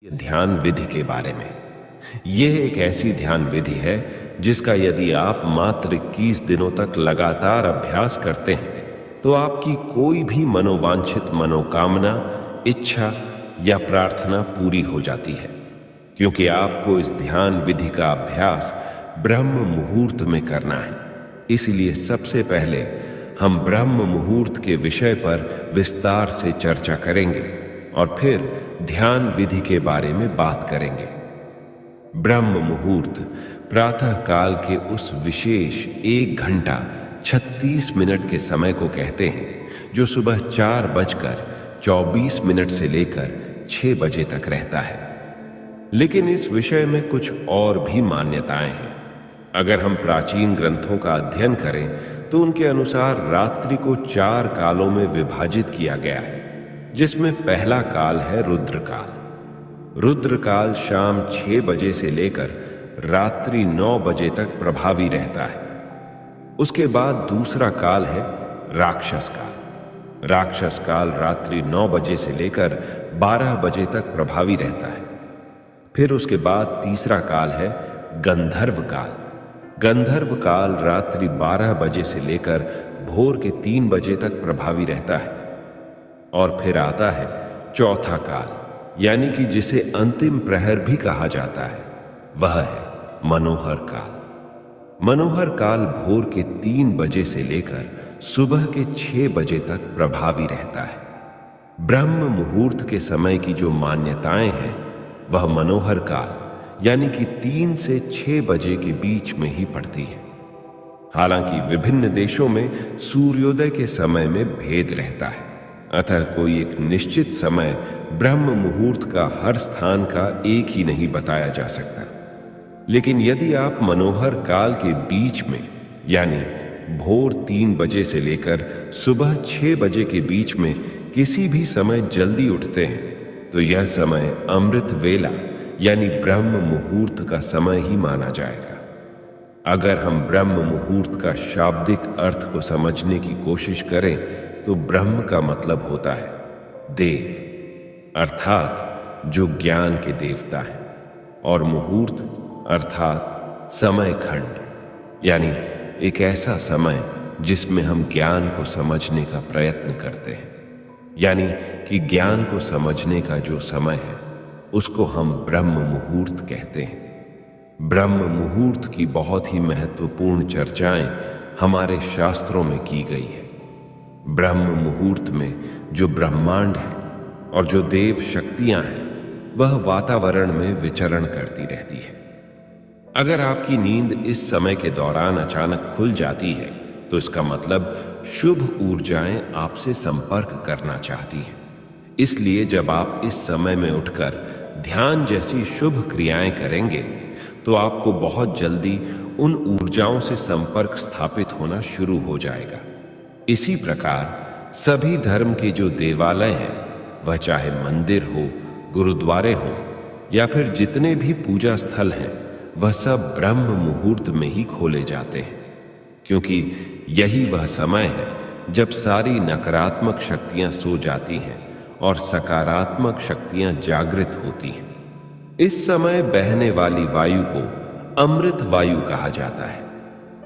ध्यान विधि के बारे में। यह एक ऐसी ध्यान विधि है जिसका यदि आप मात्र 21 दिनों तक लगातार अभ्यास करते हैं तो आपकी कोई भी मनोवांछित मनोकामना, इच्छा या प्रार्थना पूरी हो जाती है। क्योंकि आपको इस ध्यान विधि का अभ्यास ब्रह्म मुहूर्त में करना है, इसलिए सबसे पहले हम ब्रह्म मुहूर्त के विषय पर विस्तार से चर्चा करेंगे और फिर ध्यान विधि के बारे में बात करेंगे। ब्रह्म मुहूर्त प्रातः काल के उस विशेष 1 घंटा 36 मिनट के समय को कहते हैं जो सुबह 4:24 से लेकर 6 बजे तक रहता है। लेकिन इस विषय में कुछ और भी मान्यताएं हैं। अगर हम प्राचीन ग्रंथों का अध्ययन करें तो उनके अनुसार रात्रि को 4 कालों में विभाजित किया गया है, जिसमें पहला काल है रुद्रकाल। रुद्रकाल शाम 6 बजे से लेकर रात्रि 9 बजे तक प्रभावी रहता है। उसके बाद दूसरा काल है राक्षस काल। राक्षस काल रात्रि 9 बजे से लेकर 12 बजे तक प्रभावी रहता है। फिर उसके बाद तीसरा काल है गंधर्व काल। गंधर्व काल रात्रि 12 बजे से लेकर भोर के 3 बजे तक प्रभावी रहता है। और फिर आता है चौथा काल, यानी कि जिसे अंतिम प्रहर भी कहा जाता है, वह है मनोहर काल। मनोहर काल भोर के 3 बजे से लेकर सुबह के 6 बजे तक प्रभावी रहता है। ब्रह्म मुहूर्त के समय की जो मान्यताएं हैं वह मनोहर काल यानी कि 3 से 6 बजे के बीच में ही पड़ती है। हालांकि विभिन्न देशों में सूर्योदय के समय में भेद रहता है, अतः कोई एक निश्चित समय ब्रह्म मुहूर्त का हर स्थान का एक ही नहीं बताया जा सकता। लेकिन यदि आप मनोहर काल के बीच में यानी भोर 3 बजे से लेकर सुबह 6 बजे के बीच में किसी भी समय जल्दी उठते हैं तो यह समय अमृत वेला यानी ब्रह्म मुहूर्त का समय ही माना जाएगा। अगर हम ब्रह्म मुहूर्त का शाब्दिक अर्थ को समझने की कोशिश करें तो ब्रह्म का मतलब होता है देव, अर्थात जो ज्ञान के देवता हैं, और मुहूर्त अर्थात समय खंड, यानी एक ऐसा समय जिसमें हम ज्ञान को समझने का प्रयत्न करते हैं। यानी कि ज्ञान को समझने का जो समय है उसको हम ब्रह्म मुहूर्त कहते हैं। ब्रह्म मुहूर्त की बहुत ही महत्वपूर्ण चर्चाएं हमारे शास्त्रों में की गई है। ब्रह्म मुहूर्त में जो ब्रह्मांड है और जो देव शक्तियां हैं वह वातावरण में विचरण करती रहती है। अगर आपकी नींद इस समय के दौरान अचानक खुल जाती है तो इसका मतलब शुभ ऊर्जाएं आपसे संपर्क करना चाहती हैं। इसलिए जब आप इस समय में उठकर ध्यान जैसी शुभ क्रियाएं करेंगे तो आपको बहुत जल्दी उन ऊर्जाओं से संपर्क स्थापित होना शुरू हो जाएगा। इसी प्रकार सभी धर्म के जो देवालय हैं, वह चाहे मंदिर हो, गुरुद्वारे हो या फिर जितने भी पूजा स्थल हैं, वह सब ब्रह्म मुहूर्त में ही खोले जाते हैं, क्योंकि यही वह समय है जब सारी नकारात्मक शक्तियां सो जाती हैं और सकारात्मक शक्तियां जागृत होती हैं। इस समय बहने वाली वायु को अमृत वायु कहा जाता है,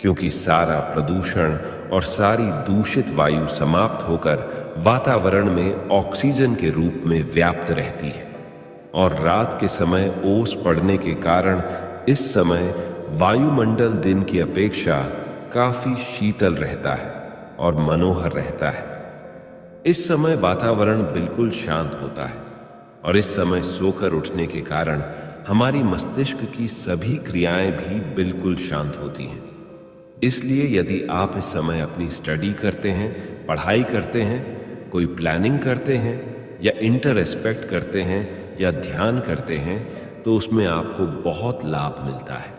क्योंकि सारा प्रदूषण और सारी दूषित वायु समाप्त होकर वातावरण में ऑक्सीजन के रूप में व्याप्त रहती है। और रात के समय ओस पड़ने के कारण इस समय वायुमंडल दिन की अपेक्षा काफी शीतल रहता है और मनोहर रहता है। इस समय वातावरण बिल्कुल शांत होता है और इस समय सोकर उठने के कारण हमारी मस्तिष्क की सभी क्रियाएं भी बिल्कुल शांत होती हैं। इसलिए यदि आप इस समय अपनी स्टडी करते हैं, पढ़ाई करते हैं, कोई प्लानिंग करते हैं या इंटरस्पेक्ट करते हैं या ध्यान करते हैं तो उसमें आपको बहुत लाभ मिलता है।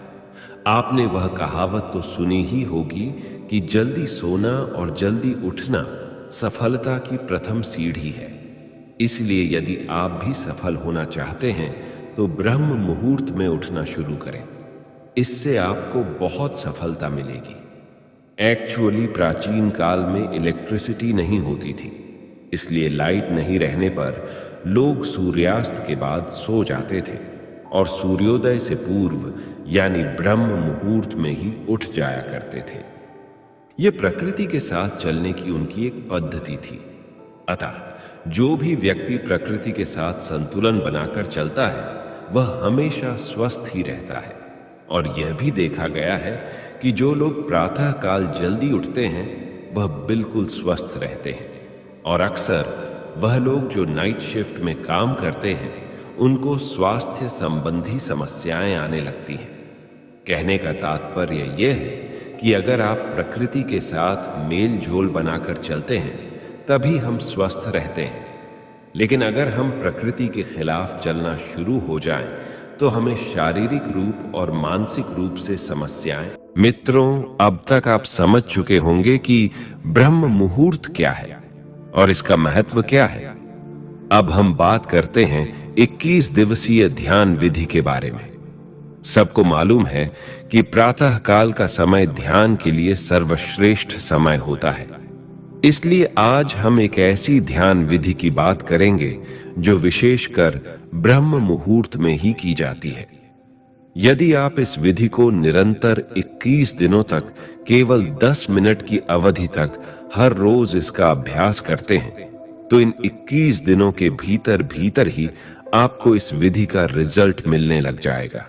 आपने वह कहावत तो सुनी ही होगी कि जल्दी सोना और जल्दी उठना सफलता की प्रथम सीढ़ी है। इसलिए यदि आप भी सफल होना चाहते हैं तो ब्रह्म मुहूर्त में उठना शुरू करें। इससे आपको बहुत सफलता मिलेगी। एक्चुअली प्राचीन काल में इलेक्ट्रिसिटी नहीं होती थी, इसलिए लाइट नहीं रहने पर लोग सूर्यास्त के बाद सो जाते थे और सूर्योदय से पूर्व यानी ब्रह्म मुहूर्त में ही उठ जाया करते थे। यह प्रकृति के साथ चलने की उनकी एक पद्धति थी। अतः जो भी व्यक्ति प्रकृति के साथ संतुलन बनाकर चलता है वह हमेशा स्वस्थ ही रहता है। और यह भी देखा गया है कि जो लोग प्रातः काल जल्दी उठते हैं वह बिल्कुल स्वस्थ रहते हैं, और अक्सर वह लोग जो नाइट शिफ्ट में काम करते हैं उनको स्वास्थ्य संबंधी समस्याएं आने लगती हैं। कहने का तात्पर्य यह है कि अगर आप प्रकृति के साथ मेल झोल बनाकर चलते हैं तभी हम स्वस्थ रहते हैं। लेकिन अगर हम प्रकृति के खिलाफ चलना शुरू हो जाएं तो हमें शारीरिक रूप और मानसिक रूप से समस्याएं। मित्रों, अब तक आप समझ चुके होंगे कि ब्रह्म मुहूर्त क्या है और इसका महत्व क्या है। अब हम बात करते हैं 21 दिवसीय ध्यान विधि के बारे में। सबको मालूम है कि प्रातः काल का समय ध्यान के लिए सर्वश्रेष्ठ समय होता है। इसलिए आज हम एक ऐसी ध्यान विधि की बात करेंगे जो विशेषकर ब्रह्म मुहूर्त में ही की जाती है। यदि आप इस विधि को निरंतर 21 दिनों तक केवल 10 मिनट की अवधि तक हर रोज इसका अभ्यास करते हैं तो इन 21 दिनों के भीतर भीतर ही आपको इस विधि का रिजल्ट मिलने लग जाएगा।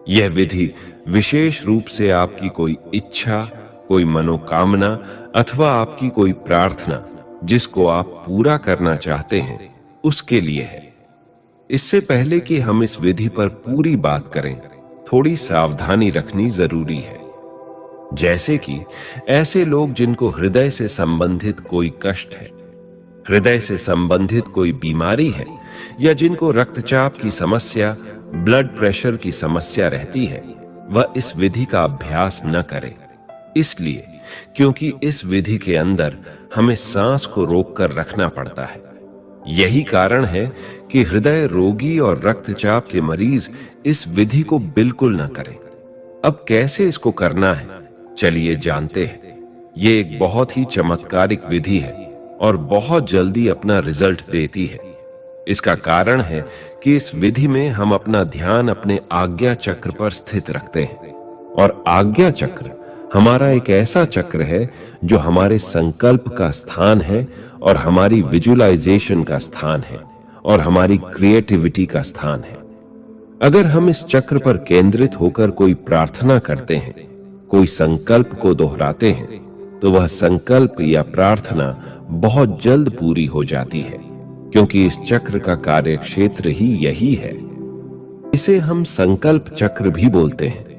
यह विधि विशेष रूप से आपकी कोई इच्छा, कोई मनोकामना अथवा आपकी कोई प्रार्थना जिसको आप पूरा करना चाहते हैं उसके लिए है। इससे पहले कि हम इस विधि पर पूरी बात करें, थोड़ी सावधानी रखनी जरूरी है। जैसे कि ऐसे लोग जिनको हृदय से संबंधित कोई कष्ट है, हृदय से संबंधित कोई बीमारी है, या जिनको रक्तचाप की समस्या, ब्लड प्रेशर की समस्या रहती है, वह इस विधि का अभ्यास न करें। इसलिए क्योंकि इस विधि के अंदर हमें सांस को रोककर रखना पड़ता है। यही कारण है कि हृदय रोगी और रक्तचाप के मरीज इस विधि को बिल्कुल न करें। अब कैसे इसको करना है, चलिए जानते हैं। ये एक बहुत ही चमत्कारिक विधि है और बहुत जल्दी अपना रिजल्ट देती है। इसका कारण है कि इस विधि में हम अपना ध्यान अपने आज्ञा चक्र पर स्थित रखते हैं, और आज्ञा चक्र हमारा एक ऐसा चक्र है जो हमारे संकल्प का स्थान है और हमारी विजुअलाइजेशन का स्थान है और हमारी क्रिएटिविटी का स्थान है। अगर हम इस चक्र पर केंद्रित होकर कोई प्रार्थना करते हैं, कोई संकल्प को दोहराते हैं, तो वह संकल्प या प्रार्थना बहुत जल्द पूरी हो जाती है, क्योंकि इस चक्र का कार्य क्षेत्र ही यही है। इसे हम संकल्प चक्र भी बोलते हैं।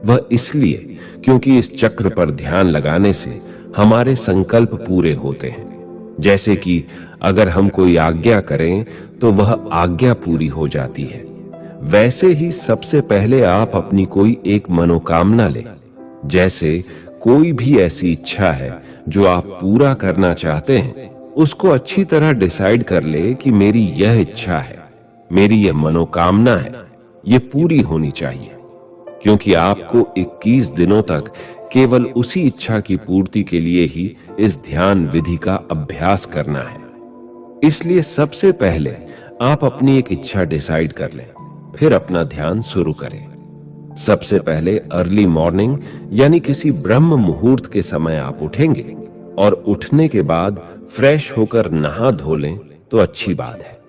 वह इसलिए क्योंकि इस चक्र पर ध्यान लगाने से हमारे संकल्प पूरे होते हैं। जैसे कि अगर हम कोई आज्ञा करें तो वह आज्ञा पूरी हो जाती है। वैसे ही सबसे पहले आप अपनी कोई एक मनोकामना लें। जैसे कोई भी ऐसी इच्छा है जो आप पूरा करना चाहते हैं, उसको अच्छी तरह डिसाइड कर ले कि मेरी यह इच्छा है, मेरी यह मनोकामना है, ये पूरी होनी चाहिए। क्योंकि आपको 21 दिनों तक केवल उसी इच्छा की पूर्ति के लिए ही इस ध्यान विधि का अभ्यास करना है। इसलिए सबसे पहले आप अपनी एक इच्छा डिसाइड कर लें, फिर अपना ध्यान शुरू करें। सबसे पहले अर्ली मॉर्निंग यानी किसी ब्रह्म मुहूर्त के समय आप उठेंगे, और उठने के बाद फ्रेश होकर नहा धो लें तो अच्छी बात है।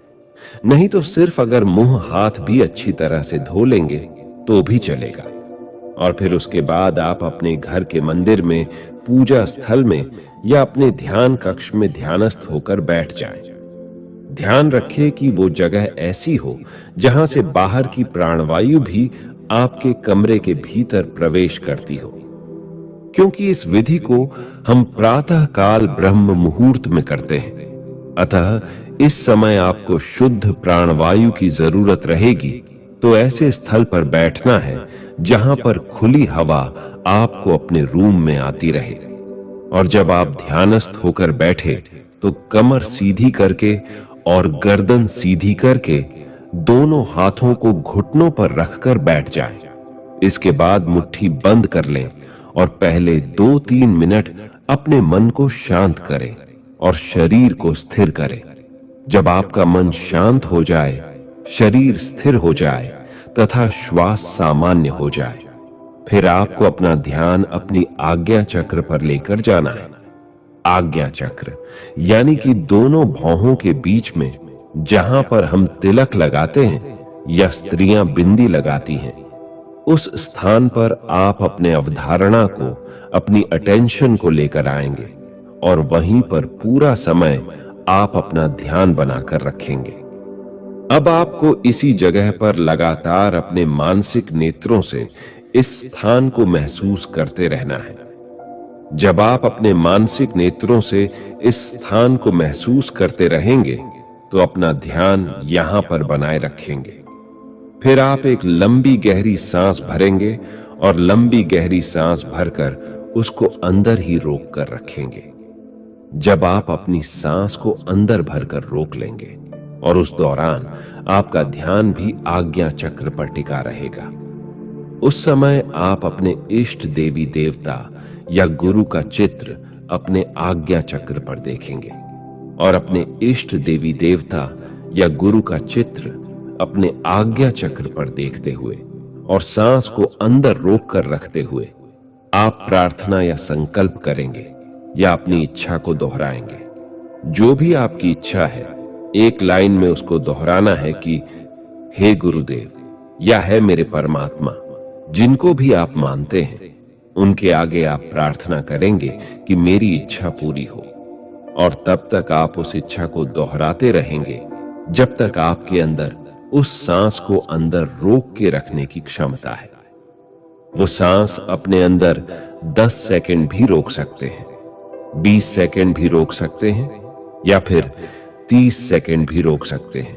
नहीं तो सिर्फ अगर मुंह हाथ भी अच्छी तरह से धो लेंगे तो भी चलेगा। और फिर उसके बाद आप अपने घर के मंदिर में, पूजा स्थल में या अपने ध्यान कक्ष में ध्यानस्थ होकर बैठ जाएं। ध्यान रखें कि वो जगह ऐसी हो जहां से बाहर की प्राणवायु भी आपके कमरे के भीतर प्रवेश करती हो। क्योंकि इस विधि को हम प्रातः काल ब्रह्म मुहूर्त में करते हैं, अतः इस समय आपको शुद्ध प्राणवायु की जरूरत रहेगी। तो ऐसे स्थल पर बैठना है जहां पर खुली हवा आपको अपने रूम में आती रहे। और जब आप ध्यानस्थ होकर बैठे तो कमर सीधी करके और गर्दन सीधी करके दोनों हाथों को घुटनों पर रखकर बैठ जाएं। इसके बाद मुट्ठी बंद कर लें और पहले 2-3 मिनट अपने मन को शांत करें और शरीर को स्थिर करें। जब आपका मन शांत हो जाए, शरीर स्थिर हो जाए तथा श्वास सामान्य हो जाए, फिर आपको अपना ध्यान अपनी आज्ञा चक्र पर लेकर जाना है। आज्ञा चक्र यानी कि दोनों भौहों के बीच में जहां पर हम तिलक लगाते हैं या स्त्रियां बिंदी लगाती हैं, उस स्थान पर आप अपने अवधारणा को, अपनी अटेंशन को लेकर आएंगे और वहीं पर पूरा समय आप अपना ध्यान बनाकर रखेंगे। अब आपको इसी जगह पर लगातार अपने मानसिक नेत्रों से इस स्थान को महसूस करते रहना है। जब आप अपने मानसिक नेत्रों से इस स्थान को महसूस करते रहेंगे तो अपना ध्यान यहां पर बनाए रखेंगे। फिर आप एक लंबी गहरी सांस भरेंगे और लंबी गहरी सांस भरकर उसको अंदर ही रोक कर रखेंगे। जब आप अपनी सांस को अंदर भरकर रोक लेंगे और उस दौरान आपका ध्यान भी आज्ञा चक्र पर टिका रहेगा, उस समय आप अपने इष्ट देवी देवता या गुरु का चित्र अपने आज्ञा चक्र पर देखेंगे और अपने इष्ट देवी देवता या गुरु का चित्र अपने आज्ञा चक्र पर देखते हुए और सांस को अंदर रोक कर रखते हुए आप प्रार्थना या संकल्प करेंगे या अपनी इच्छा को दोहराएंगे। जो भी आपकी इच्छा है, एक लाइन में उसको दोहराना है कि हे गुरुदेव या है मेरे परमात्मा, जिनको भी आप मानते हैं, उनके आगे आप प्रार्थना करेंगे कि मेरी इच्छा पूरी हो। और तब तक आप उस इच्छा को दोहराते रहेंगे जब तक आपके अंदर उस सांस को अंदर रोक के रखने की क्षमता है। वो सांस अपने अंदर 10 सेकंड भी रोक सकते हैं, 20 सेकंड भी रोक सकते हैं या फिर 30 सेकंड भी रोक सकते हैं।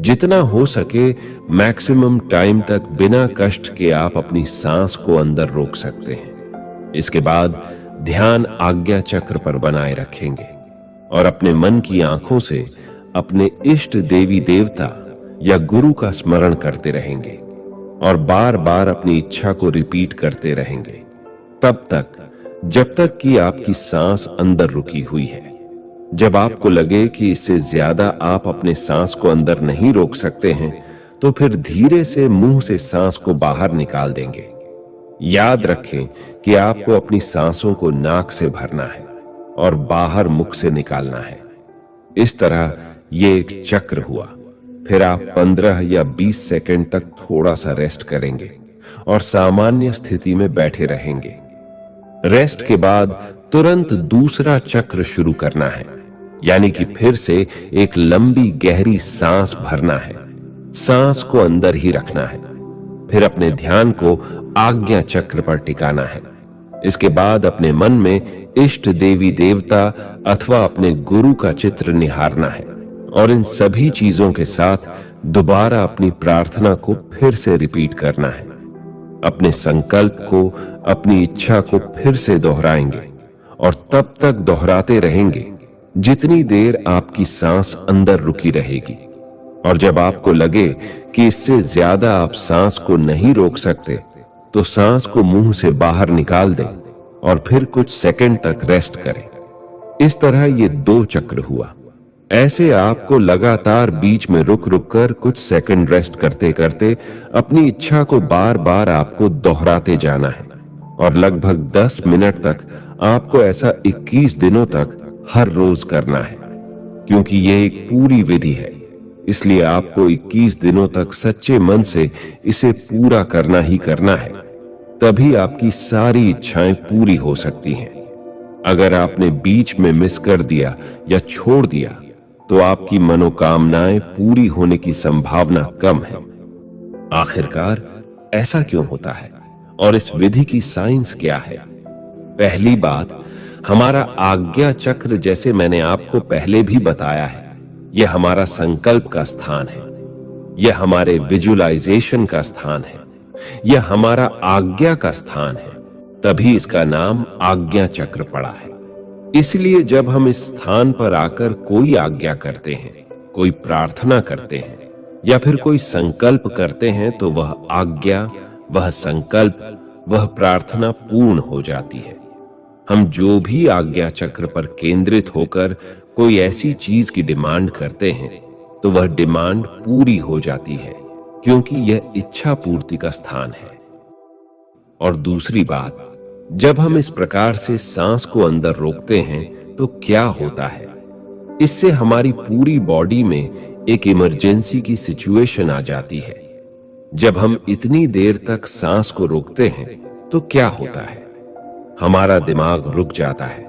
जितना हो सके मैक्सिमम टाइम तक बिना कष्ट के आप अपनी सांस को अंदर रोक सकते हैं। इसके बाद ध्यान आज्ञा चक्र पर बनाए रखेंगे और अपने मन की आंखों से अपने इष्ट देवी देवता या गुरु का स्मरण करते रहेंगे और बार बार अपनी इच्छा को रिपीट करते रहेंगे तब तक जब तक कि आपकी सांस अंदर रुकी हुई है। जब आपको लगे कि इससे ज्यादा आप अपने सांस को अंदर नहीं रोक सकते हैं तो फिर धीरे से मुंह से सांस को बाहर निकाल देंगे। याद रखें कि आपको अपनी सांसों को नाक से भरना है और बाहर मुख से निकालना है। इस तरह ये एक चक्र हुआ। फिर आप 15 या 20 सेकंड तक थोड़ा सा रेस्ट करेंगे और सामान्य स्थिति में बैठे रहेंगे। रेस्ट के बाद तुरंत दूसरा चक्र शुरू करना है, यानी कि फिर से एक लंबी गहरी सांस भरना है, सांस को अंदर ही रखना है। फिर अपने ध्यान को आज्ञा चक्र पर टिकाना है। इसके बाद अपने मन में इष्ट देवी देवता अथवा अपने गुरु का चित्र निहारना है और इन सभी चीजों के साथ दोबारा अपनी प्रार्थना को फिर से रिपीट करना है। अपने संकल्प को, अपनी इच्छा को फिर से दोहराएंगे और तब तक दोहराते रहेंगे जितनी देर आपकी सांस अंदर रुकी रहेगी। और जब आपको लगे कि इससे ज्यादा आप सांस को नहीं रोक सकते तो सांस को मुंह से बाहर निकाल दें और फिर कुछ सेकंड तक रेस्ट करें। इस तरह ये 2 चक्र हुआ। ऐसे आपको लगातार बीच में रुक रुक कर कुछ सेकंड रेस्ट करते करते अपनी इच्छा को बार बार आपको दोहराते जाना है और लगभग 10 मिनट तक आपको ऐसा 21 दिनों तक हर रोज करना है। क्योंकि यह एक पूरी विधि है, इसलिए आपको 21 दिनों तक सच्चे मन से इसे पूरा करना ही करना है। तभी आपकी सारी इच्छाएं पूरी हो सकती हैं। अगर आपने बीच में मिस कर दिया या छोड़ दिया तो आपकी मनोकामनाएं पूरी होने की संभावना कम है। आखिरकार ऐसा क्यों होता है और इस विधि की साइंस क्या है? पहली बात, हमारा आज्ञा चक्र, जैसे मैंने आपको पहले भी बताया है, यह हमारा संकल्प का स्थान है, यह हमारे विजुअलाइजेशन का स्थान है, यह हमारा आज्ञा का स्थान है। तभी इसका नाम आज्ञा चक्र पड़ा है। इसलिए जब हम इस स्थान पर आकर कोई आज्ञा करते हैं, कोई प्रार्थना करते हैं या फिर कोई संकल्प करते हैं तो वह आज्ञा, वह संकल्प, वह प्रार्थना पूर्ण हो जाती है। हम जो भी आज्ञा चक्र पर केंद्रित होकर कोई ऐसी चीज की डिमांड करते हैं तो वह डिमांड पूरी हो जाती है, क्योंकि यह इच्छा पूर्ति का स्थान है। और दूसरी बात, जब हम इस प्रकार से सांस को अंदर रोकते हैं तो क्या होता है, इससे हमारी पूरी बॉडी में एक इमरजेंसी की सिचुएशन आ जाती है। जब हम इतनी देर तक सांस को रोकते हैं तो क्या होता है, हमारा दिमाग रुक जाता है,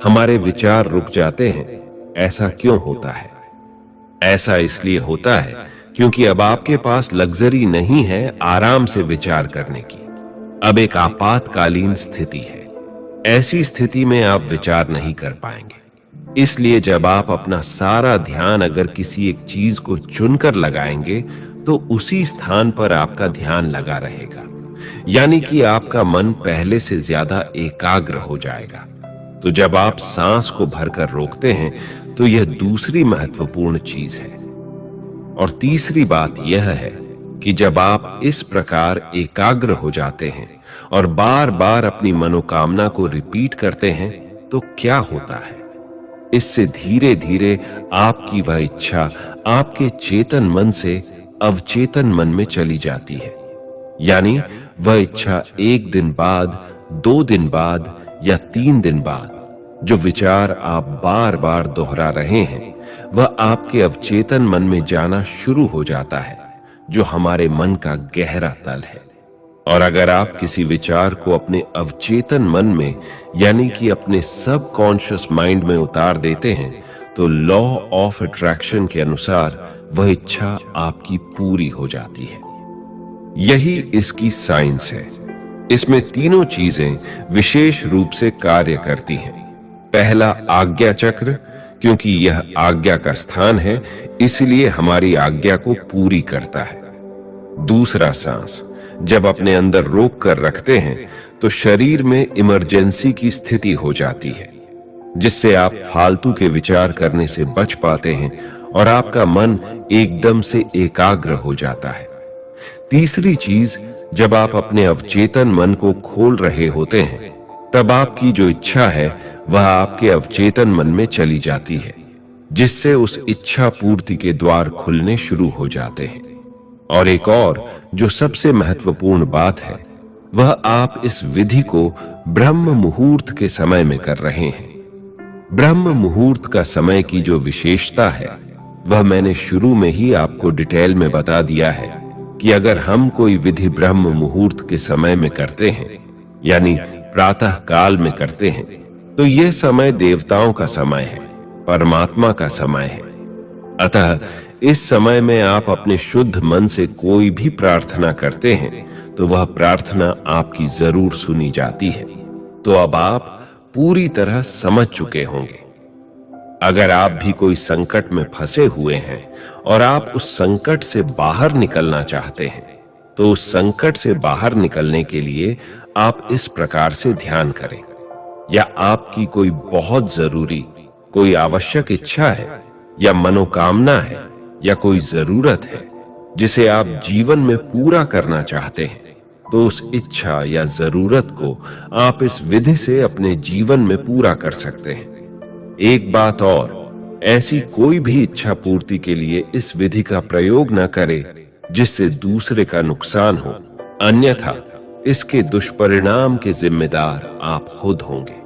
हमारे विचार रुक जाते हैं। ऐसा क्यों होता है? ऐसा इसलिए होता है क्योंकि अब आपके पास लग्जरी नहीं है आराम से विचार करने की। अब एक आपातकालीन स्थिति है। ऐसी स्थिति में आप विचार नहीं कर पाएंगे। इसलिए जब आप अपना सारा ध्यान अगर किसी एक चीज को चुनकर लगाएंगे तो उसी स्थान पर आपका ध्यान लगा रहेगा, यानी कि आपका मन पहले से ज्यादा एकाग्र हो जाएगा। तो जब आप सांस को भरकर रोकते हैं तो यह दूसरी महत्वपूर्ण चीज है। और तीसरी बात यह है कि जब आप इस प्रकार एकाग्र हो जाते हैं और बार बार अपनी मनोकामना को रिपीट करते हैं तो क्या होता है, इससे धीरे धीरे आपकी वह इच्छा आपके चेतन मन से अवचेतन मन में चली जाती है। यानी वह इच्छा 1 दिन बाद, 2 दिन बाद या 3 दिन बाद जो विचार आप बार बार दोहरा रहे हैं वह आपके अवचेतन मन में जाना शुरू हो जाता है, जो हमारे मन का गहरा तल है। और अगर आप किसी विचार को अपने अवचेतन मन में यानी कि अपने सबकॉन्शियस माइंड में उतार देते हैं तो लॉ ऑफ अट्रैक्शन के अनुसार वह इच्छा आपकी पूरी हो जाती है। यही इसकी साइंस है। इसमें तीनों चीजें विशेष रूप से कार्य करती हैं। पहला आज्ञा चक्र, क्योंकि यह आज्ञा का स्थान है इसलिए हमारी आज्ञा को पूरी करता है। दूसरा सांस, जब अपने अंदर रोक कर रखते हैं तो शरीर में इमरजेंसी की स्थिति हो जाती है, जिससे आप फालतू के विचार करने से बच पाते हैं और आपका मन एकदम से एकाग्र हो जाता है। तीसरी चीज, जब आप अपने अवचेतन मन को खोल रहे होते हैं तब आपकी जो इच्छा है वह आपके अवचेतन मन में चली जाती है, जिससे उस इच्छा पूर्ति के द्वार खुलने शुरू हो जाते हैं। और एक और जो सबसे महत्वपूर्ण बात है, वह आप इस विधि को ब्रह्म मुहूर्त के समय में कर रहे हैं। ब्रह्म मुहूर्त का समय की जो विशेषता है वह मैंने शुरू में ही आपको डिटेल में बता दिया है कि अगर हम कोई विधि ब्रह्म मुहूर्त के समय में करते हैं यानी प्रातः काल में करते हैं तो यह समय देवताओं का समय है, परमात्मा का समय है। अतः इस समय में आप अपने शुद्ध मन से कोई भी प्रार्थना करते हैं तो वह प्रार्थना आपकी जरूर सुनी जाती है। तो अब आप पूरी तरह समझ चुके होंगे। अगर आप भी कोई संकट में फंसे हुए हैं और आप उस संकट से बाहर निकलना चाहते हैं तो उस संकट से बाहर निकलने के लिए आप इस प्रकार से ध्यान करें। या आपकी कोई बहुत जरूरी, कोई आवश्यक इच्छा है या मनोकामना है या कोई जरूरत है जिसे आप जीवन में पूरा करना चाहते हैं तो उस इच्छा या जरूरत को आप इस विधि से अपने जीवन में पूरा कर सकते हैं। एक बात और, ऐसी कोई भी इच्छा पूर्ति के लिए इस विधि का प्रयोग न करे जिससे दूसरे का नुकसान हो, अन्यथा इसके दुष्परिणाम के जिम्मेदार आप खुद होंगे।